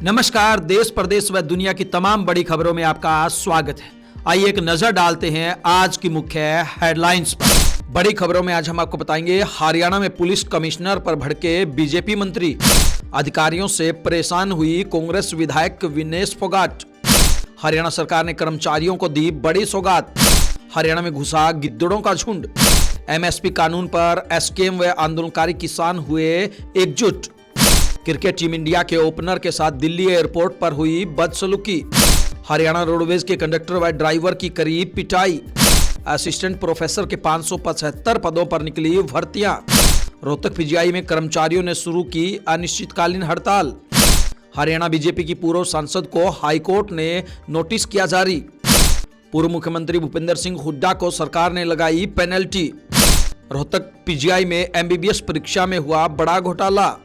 नमस्कार, देश प्रदेश व दुनिया की तमाम बड़ी खबरों में आपका स्वागत है। आइए एक नजर डालते हैं आज की मुख्य हेडलाइंस पर। बड़ी खबरों में आज हम आपको बताएंगे, हरियाणा में पुलिस कमिश्नर पर भड़के बीजेपी मंत्री, अधिकारियों से परेशान हुई कांग्रेस विधायक विनेश फोगाट। हरियाणा सरकार ने कर्मचारियों को दी बड़ी सौगात। हरियाणा में घुसा गिद्दड़ों का झुंड। एमएसपी कानून पर एसकेएम व आंदोलनकारी किसान हुए एकजुट। क्रिकेट टीम इंडिया के ओपनर के साथ दिल्ली एयरपोर्ट पर हुई बदसलूकी। हरियाणा रोडवेज के कंडक्टर व ड्राइवर की करीब पिटाई। असिस्टेंट प्रोफेसर के 575 पदों पर निकली भर्तियां। रोहतक पीजीआई में कर्मचारियों ने शुरू की अनिश्चितकालीन हड़ताल। हरियाणा बीजेपी की पूर्व सांसद को हाईकोर्ट ने नोटिस किया जारी। पूर्व मुख्यमंत्री भूपेंद्र सिंह हुड्डा को सरकार ने लगाई पेनल्टी। रोहतक पीजीआई में एमबीबीएस परीक्षा में हुआ बड़ा घोटाला।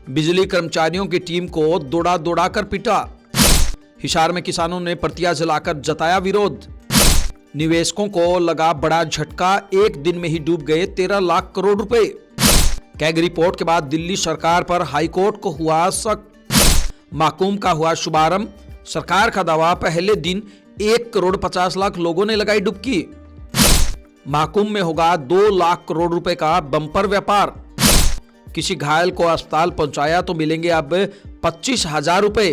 बिजली कर्मचारियों की टीम को दौड़ा कर पीटा। हिसार में किसानों ने प्रतियां जलाकर जताया विरोध। निवेशकों को लगा बड़ा झटका, एक दिन में ही डूब गए 13 लाख करोड़ रुपए। कैग रिपोर्ट के बाद दिल्ली सरकार पर हाईकोर्ट को हुआ शक। माकूम का हुआ शुभारंभ। सरकार का दावा, पहले दिन 1,50,00,000 लोगों ने लगाई डुबकी। माकूम में होगा 2 लाख करोड़ रुपए का बम्पर व्यापार। किसी घायल को अस्पताल पहुंचाया तो मिलेंगे अब 25,000 रुपए।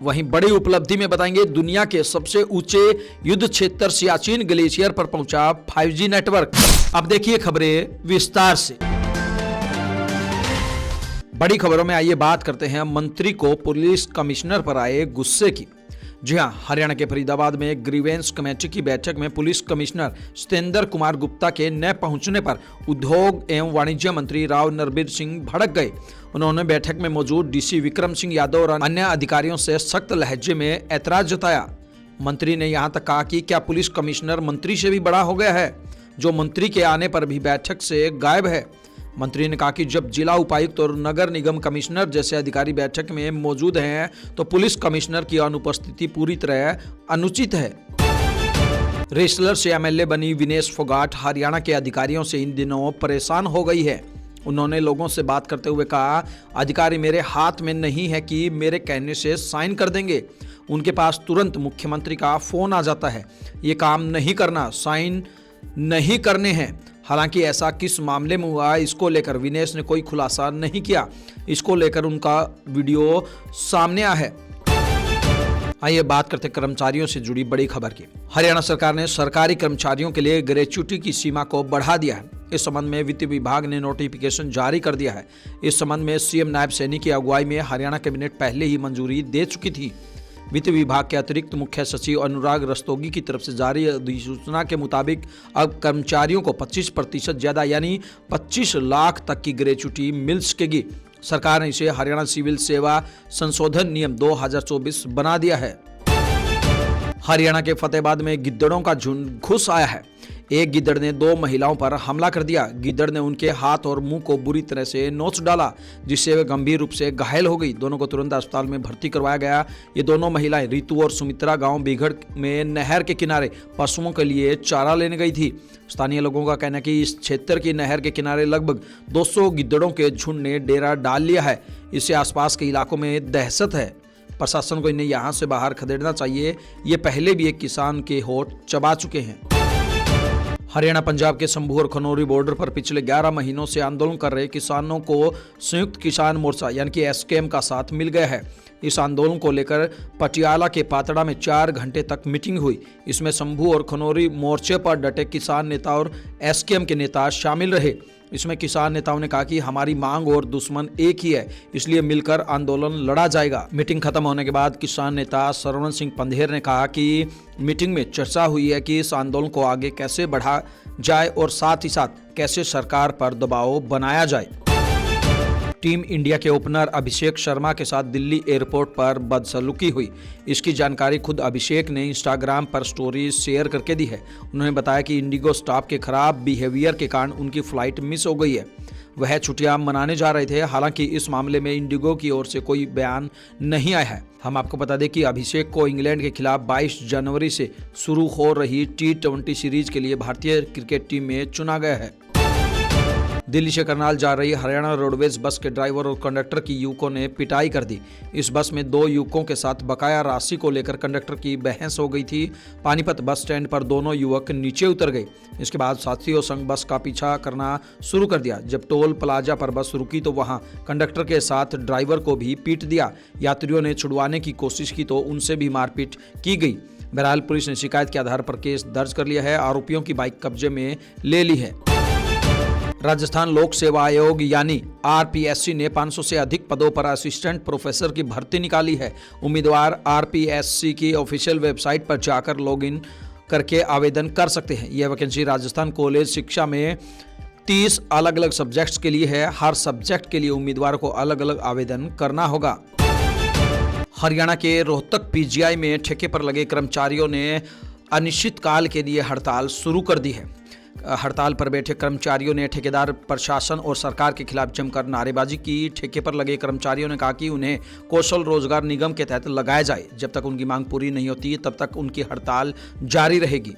वहीं बड़ी उपलब्धि में बताएंगे, दुनिया के सबसे ऊंचे युद्ध क्षेत्र सियाचिन ग्लेशियर पर पहुंचा 5G नेटवर्क। अब देखिए खबरें विस्तार से। बड़ी खबरों में आइए बात करते हैं मंत्री को पुलिस कमिश्नर पर आए गुस्से की। जी हां, हरियाणा के फरीदाबाद में ग्रीवेंस कमेटी की बैठक में पुलिस कमिश्नर सत्येंद्र कुमार गुप्ता के न पहुंचने पर उद्योग एवं वाणिज्य मंत्री राव नरबीर सिंह भड़क गए। उन्होंने बैठक में मौजूद डीसी विक्रम सिंह यादव और अन्य अधिकारियों से सख्त लहजे में ऐतराज जताया। मंत्री ने यहां तक कहा कि क्या पुलिस कमिश्नर मंत्री से भी बड़ा हो गया है, जो मंत्री के आने पर भी बैठक से गायब है। मंत्री ने कहा कि जब जिला उपायुक्त और नगर निगम कमिश्नर जैसे अधिकारी बैठक में मौजूद हैं, तो पुलिस कमिश्नर की अनुपस्थिति पूरी तरह अनुचित है। रेसलर से एमएलए बनी विनेश फोगाट हरियाणा के अधिकारियों से इन दिनों परेशान हो गई है। उन्होंने लोगों से बात करते हुए कहा, अधिकारी मेरे हाथ में नहीं है कि मेरे कहने से साइन कर देंगे। उनके पास तुरंत मुख्यमंत्री का फोन आ जाता है, ये काम नहीं करना, साइन नहीं करने हैं। हालांकि ऐसा किस मामले में हुआ, इसको लेकर विनेश ने कोई खुलासा नहीं किया। इसको लेकर उनका वीडियो सामने आया है। आइए बात करते कर्मचारियों से जुड़ी बड़ी खबर की। हरियाणा सरकार ने सरकारी कर्मचारियों के लिए ग्रेच्युटी की सीमा को बढ़ा दिया है। इस संबंध में वित्त विभाग ने नोटिफिकेशन जारी कर दिया है। इस संबंध में सीएम नायब सैनी की अगुवाई में हरियाणा कैबिनेट पहले ही मंजूरी दे चुकी थी। वित्त विभाग के अतिरिक्त मुख्य सचिव अनुराग रस्तोगी की तरफ से जारी अधिसूचना के मुताबिक अब कर्मचारियों को 25% ज्यादा यानी 25 लाख तक की ग्रेच्युटी मिल सकेगी। सरकार ने इसे हरियाणा सिविल सेवा संशोधन नियम 2024 बना दिया है। हरियाणा के फतेहाबाद में गिद्दड़ों का झुंड घुस आया है। एक गिद्दड़ ने 2 महिलाओं पर हमला कर दिया। गिद्दड़ ने उनके हाथ और मुंह को बुरी तरह से नोच डाला, जिससे वे गंभीर रूप से घायल हो गई। दोनों को तुरंत अस्पताल में भर्ती करवाया गया। ये दोनों महिलाएं रितु और सुमित्रा गांव बीघड़ में नहर के किनारे पशुओं के लिए चारा लेने गई थी। स्थानीय लोगों का कहना है कि इस क्षेत्र की नहर के किनारे लगभग 200 गिद्दड़ों के झुंड ने डेरा डाल लिया है। इससे आसपास के इलाकों में दहशत है। प्रशासन को इन्हें यहाँ से बाहर खदेड़ना चाहिए। ये पहले भी एक किसान के होठ चबा चुके हैं। हरियाणा पंजाब के संभू और खनौरी बॉर्डर पर पिछले 11 महीनों से आंदोलन कर रहे किसानों को संयुक्त किसान मोर्चा यानी कि एसकेएम का साथ मिल गया है। इस आंदोलन को लेकर पटियाला के पातड़ा में 4 घंटे तक मीटिंग हुई। इसमें संभू और खनौरी मोर्चे पर डटे किसान नेता और एसकेएम के नेता शामिल रहे। इसमें किसान नेताओं ने कहा कि हमारी मांग और दुश्मन एक ही है, इसलिए मिलकर आंदोलन लड़ा जाएगा। मीटिंग खत्म होने के बाद किसान नेता सरवण सिंह पंधेर ने कहा कि मीटिंग में चर्चा हुई है कि इस आंदोलन को आगे कैसे बढ़ा जाए और साथ ही साथ कैसे सरकार पर दबाव बनाया जाए। टीम इंडिया के ओपनर अभिषेक शर्मा के साथ दिल्ली एयरपोर्ट पर बदसलूकी हुई। इसकी जानकारी खुद अभिषेक ने इंस्टाग्राम पर स्टोरी शेयर करके दी है। उन्होंने बताया कि इंडिगो स्टाफ के खराब बिहेवियर के कारण उनकी फ्लाइट मिस हो गई है। वह छुट्टियां मनाने जा रहे थे। हालांकि इस मामले में इंडिगो की ओर से कोई बयान नहीं आया है। हम आपको बता दें कि अभिषेक को इंग्लैंड के खिलाफ 22 जनवरी से शुरू हो रही T20 सीरीज के लिए भारतीय क्रिकेट टीम में चुना गया है। दिल्ली से करनाल जा रही हरियाणा रोडवेज बस के ड्राइवर और कंडक्टर की युवकों ने पिटाई कर दी। इस बस में 2 युवकों के साथ बकाया राशि को लेकर कंडक्टर की बहस हो गई थी। पानीपत बस स्टैंड पर दोनों युवक नीचे उतर गए। इसके बाद साथियों संग बस का पीछा करना शुरू कर दिया। जब टोल प्लाजा पर बस रुकी तो वहां कंडक्टर के साथ ड्राइवर को भी पीट दिया। यात्रियों ने छुड़वाने की कोशिश की तो उनसे भी मारपीट की गई। बहरहाल पुलिस ने शिकायत के आधार पर केस दर्ज कर लिया है। आरोपियों की बाइक कब्जे में ले ली है। राजस्थान लोक सेवा आयोग यानी आरपीएससी ने 500 से अधिक पदों पर असिस्टेंट प्रोफेसर की भर्ती निकाली है। उम्मीदवार आरपीएससी की ऑफिशियल वेबसाइट पर जाकर लॉगिन करके आवेदन कर सकते हैं। यह वैकेंसी राजस्थान कॉलेज शिक्षा में 30 अलग अलग सब्जेक्ट्स के लिए है। हर सब्जेक्ट के लिए उम्मीदवार को अलग अलग आवेदन करना होगा। हरियाणा के रोहतक पीजीआई में ठेके पर लगे कर्मचारियों ने अनिश्चितकाल के लिए हड़ताल शुरू कर दी है। हड़ताल पर बैठे कर्मचारियों ने ठेकेदार, प्रशासन और सरकार के खिलाफ जमकर नारेबाजी की। ठेके पर लगे कर्मचारियों ने कहा कि उन्हें कौशल रोजगार निगम के तहत लगाया जाए। जब तक उनकी मांग पूरी नहीं होती तब तक उनकी हड़ताल जारी रहेगी।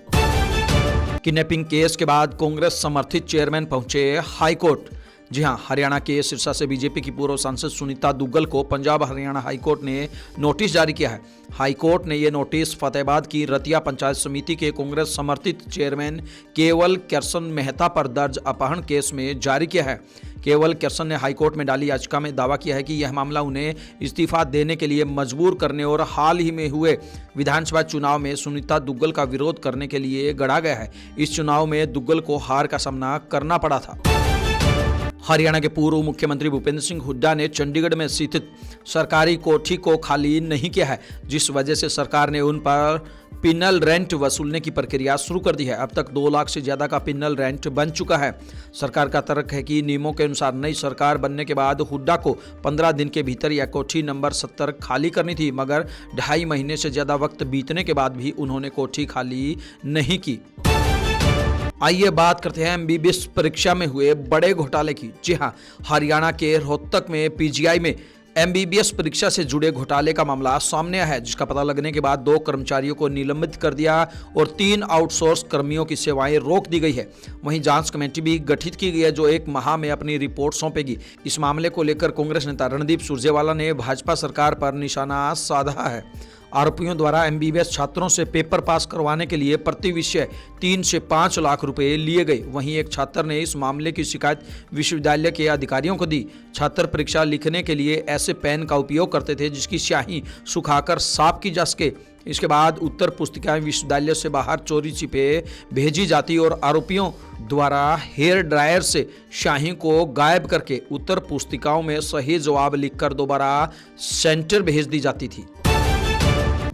किडनैपिंग केस के बाद कांग्रेस समर्थित चेयरमैन पहुंचे हाईकोर्ट। जी हां, हरियाणा के सिरसा से बीजेपी की पूर्व सांसद सुनीता दुग्गल को पंजाब हरियाणा हाईकोर्ट ने नोटिस जारी किया है। हाईकोर्ट ने यह नोटिस फतेहाबाद की रतिया पंचायत समिति के कांग्रेस समर्थित चेयरमैन केवल किशन मेहता पर दर्ज अपहरण केस में जारी किया है। केवल किशन ने हाईकोर्ट में डाली याचिका में दावा किया है कि यह मामला उन्हें इस्तीफा देने के लिए मजबूर करने और हाल ही में हुए विधानसभा चुनाव में सुनीता दुग्गल का विरोध करने के लिए गढ़ा गया है। इस चुनाव में दुग्गल को हार का सामना करना पड़ा था। हरियाणा के पूर्व मुख्यमंत्री भूपेंद्र सिंह हुड्डा ने चंडीगढ़ में स्थित सरकारी कोठी को खाली नहीं किया है, जिस वजह से सरकार ने उन पर पिनल रेंट वसूलने की प्रक्रिया शुरू कर दी है। अब तक 2 लाख से ज्यादा का पिनल रेंट बन चुका है। सरकार का तर्क है कि नियमों के अनुसार नई सरकार बनने के बाद हुड्डा को 15 दिन के भीतर यह कोठी नंबर 70 खाली करनी थी, मगर 2.5 महीने से ज्यादा वक्त बीतने के बाद भी उन्होंने कोठी खाली नहीं की। आइए बात करते हैं एमबीबीएस परीक्षा में हुए बड़े घोटाले की। जी हां, हरियाणा के रोहतक में पीजीआई में एमबीबीएस परीक्षा से जुड़े घोटाले का मामला सामने आया है, जिसका पता लगने के बाद 2 कर्मचारियों को निलंबित कर दिया और 3 आउटसोर्स कर्मियों की सेवाएं रोक दी गई है। वहीं जांच कमेटी भी गठित की गई है जो 1 माह में अपनी रिपोर्ट सौंपेगी। इस मामले को लेकर कांग्रेस नेता रणदीप सुरजेवाला ने भाजपा सरकार पर निशाना साधा है। आरोपियों द्वारा एमबीबीएस छात्रों से पेपर पास करवाने के लिए प्रति विषय 3 से 5 लाख रुपए लिए गए। वहीं एक छात्र ने इस मामले की शिकायत विश्वविद्यालय के अधिकारियों को दी। छात्र परीक्षा लिखने के लिए ऐसे पेन का उपयोग करते थे जिसकी स्याही सुखाकर साफ की जा सके। इसके बाद उत्तर पुस्तिकाएं विश्वविद्यालय से बाहर चोरी छिपे भेजी जाती और आरोपियों द्वारा हेयर ड्रायर से स्याही को गायब करके उत्तर पुस्तिकाओं में सही जवाब लिखकर दोबारा सेंटर भेज दी जाती थी।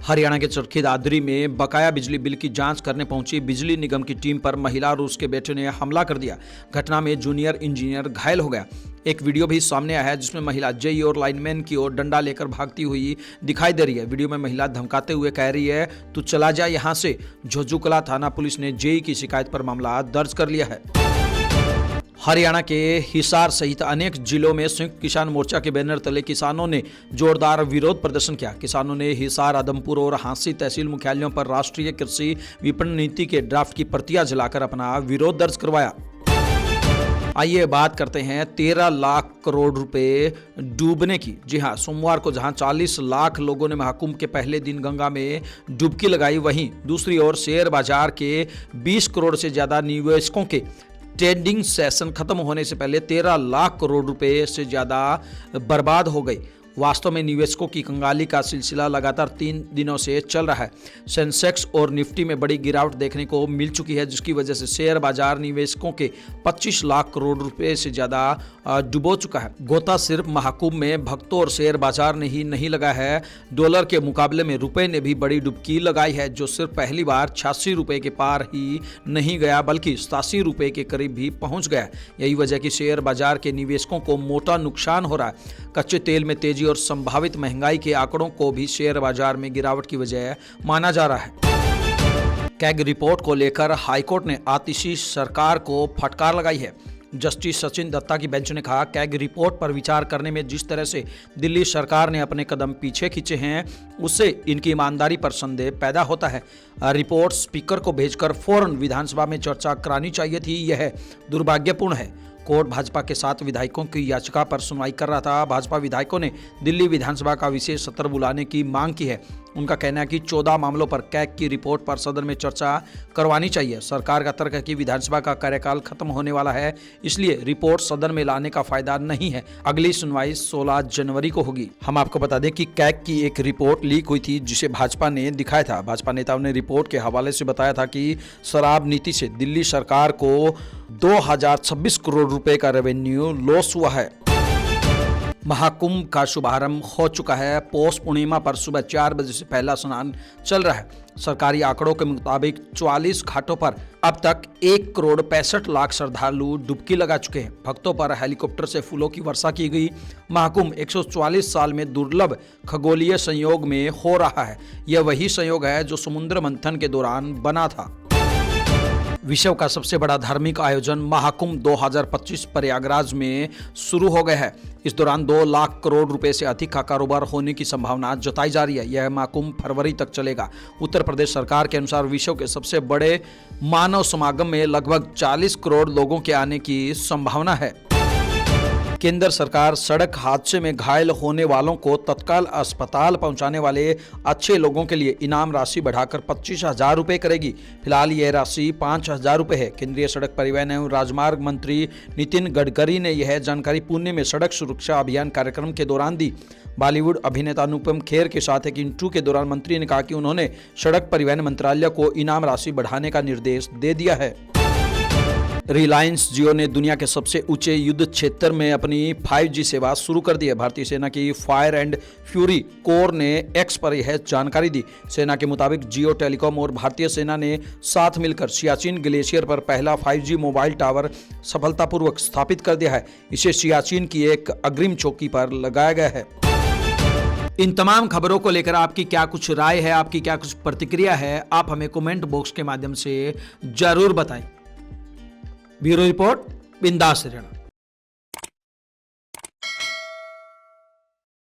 हरियाणा के चरखी दादरी में बकाया बिजली बिल की जांच करने पहुंची बिजली निगम की टीम पर महिला और उसके बेटे ने हमला कर दिया। घटना में जूनियर इंजीनियर घायल हो गया। एक वीडियो भी सामने आया है जिसमें महिला जेई और लाइनमैन की ओर डंडा लेकर भागती हुई दिखाई दे रही है। वीडियो में महिला धमकाते हुए कह रही है, तू चला जा यहाँ से। झुंझुनू थाना पुलिस ने जेई की शिकायत पर मामला दर्ज कर लिया है। हरियाणा के हिसार सहित अनेक जिलों में संयुक्त किसान मोर्चा के बैनर तले किसानों ने जोरदार विरोध प्रदर्शन किया। किसानों ने हिसार, आदमपुर और हांसी तहसील मुख्यालयों पर राष्ट्रीय कृषि विपणन नीति के ड्राफ्ट की प्रतियां जलाकर अपना विरोध दर्ज करवाया। आइए बात करते हैं 13 लाख करोड़ रुपए डूबने की। जी हां, सोमवार को जहां 40 लाख लोगों ने महाकुंभ के पहले दिन गंगा में डुबकी लगाई, वहीं दूसरी ओर शेयर बाजार के 20 करोड़ से ज्यादा निवेशकों के ट्रेडिंग सेशन खत्म होने से पहले 13 लाख करोड़ रुपए से ज्यादा बर्बाद हो गए। वास्तव में निवेशकों की कंगाली का सिलसिला लगातार 3 दिनों से चल रहा है। सेंसेक्स और निफ्टी में बड़ी गिरावट देखने को मिल चुकी है, जिसकी वजह से शेयर बाजार निवेशकों के 25 लाख करोड़ रुपए से ज्यादा डुबो चुका है। गोता सिर्फ महाकुंभ में भक्तों और शेयर बाजार ने ही नहीं लगाया है, डॉलर के मुकाबले में रुपए ने भी बड़ी डुबकी लगाई है, जो सिर्फ पहली बार 86 रुपए के पार ही नहीं गया बल्कि 87 रुपए के करीब भी पहुंच गया। यही वजह कि शेयर बाजार के निवेशकों को मोटा नुकसान हो रहा है। कच्चे तेल में तेजी और संभावित महंगाई के आंकड़ों को भी शेयर बाजार में गिरावट की वजह माना जा रहा है। कैग रिपोर्ट को लेकर हाईकोर्ट ने आतिशी सरकार को फटकार लगाई है। जस्टिस सचिन दत्ता की बेंच ने कहा, कैग रिपोर्ट पर विचार करने में जिस तरह से दिल्ली सरकार ने अपने कदम पीछे खींचे हैं, उससे इनकी ईमानदारी पर संदेह पैदा होता है। रिपोर्ट स्पीकर को भेजकर फौरन विधानसभा में चर्चा करानी चाहिए थी। यह दुर्भाग्यपूर्ण है। कोर्ट भाजपा के 7 विधायकों की याचिका पर सुनवाई कर रहा था। भाजपा विधायकों ने दिल्ली विधानसभा का विशेष सत्र बुलाने की मांग की है। उनका कहना है कि 14 मामलों पर कैग की रिपोर्ट पर सदन में चर्चा करवानी चाहिए। सरकार का तर्क है कि विधानसभा का कार्यकाल खत्म होने वाला है, इसलिए रिपोर्ट सदन में लाने का फायदा नहीं है। अगली सुनवाई 16 जनवरी को होगी। हम आपको बता दें कि कैग की एक रिपोर्ट लीक हुई थी, जिसे भाजपा ने दिखाया था। भाजपा नेताओं ने रिपोर्ट के हवाले से बताया था कि शराब नीति से दिल्ली सरकार को 2026 करोड़ रुपए का रेवेन्यू लॉस हुआ है। महाकुंभ का शुभारंभ हो चुका है। पौष पूर्णिमा पर सुबह 4 बजे से पहला स्नान चल रहा है। सरकारी आंकड़ों के मुताबिक 44 घाटों पर अब तक 1 करोड़ 65 लाख श्रद्धालु डुबकी लगा चुके हैं। भक्तों पर हेलीकॉप्टर से फूलों की वर्षा की गई। महाकुंभ 144 साल में दुर्लभ खगोलीय संयोग में हो रहा है। यह वही संयोग है जो समुद्र मंथन के दौरान बना था। विश्व का सबसे बड़ा धार्मिक आयोजन महाकुंभ 2025 प्रयागराज में शुरू हो गया है। इस दौरान 2 लाख करोड़ रुपए से अधिक का कारोबार होने की संभावना जताई जा रही है। यह महाकुंभ फरवरी तक चलेगा। उत्तर प्रदेश सरकार के अनुसार विश्व के सबसे बड़े मानव समागम में लगभग 40 करोड़ लोगों के आने की संभावना है। केंद्र सरकार सड़क हादसे में घायल होने वालों को तत्काल अस्पताल पहुंचाने वाले अच्छे लोगों के लिए इनाम राशि बढ़ाकर 25,000 रुपये करेगी। फिलहाल यह राशि 5,000 रुपये है। केंद्रीय सड़क परिवहन एवं राजमार्ग मंत्री नितिन गडकरी ने यह जानकारी पुणे में सड़क सुरक्षा अभियान कार्यक्रम के दौरान दी। बॉलीवुड अभिनेता अनुपम खेर के साथ एक इंटरव्यू के दौरान मंत्री ने कहा कि उन्होंने सड़क परिवहन मंत्रालय को इनाम राशि बढ़ाने का निर्देश दे दिया है। रिलायंस जियो ने दुनिया के सबसे ऊंचे युद्ध क्षेत्र में अपनी 5G सेवा शुरू कर दी है। भारतीय सेना की फायर एंड फ्यूरी कोर ने एक्स पर यह जानकारी दी। सेना के मुताबिक जियो टेलीकॉम और भारतीय सेना ने साथ मिलकर सियाचिन ग्लेशियर पर पहला 5G मोबाइल टावर सफलतापूर्वक स्थापित कर दिया है। इसे सियाचिन की एक अग्रिम चौकी पर लगाया गया है। इन तमाम खबरों को लेकर आपकी क्या कुछ राय है, आपकी क्या कुछ प्रतिक्रिया है, आप हमें कमेंट बॉक्स के माध्यम से जरूर बताएं। ब्यूरो रिपोर्ट, बिंदास हरियाणा।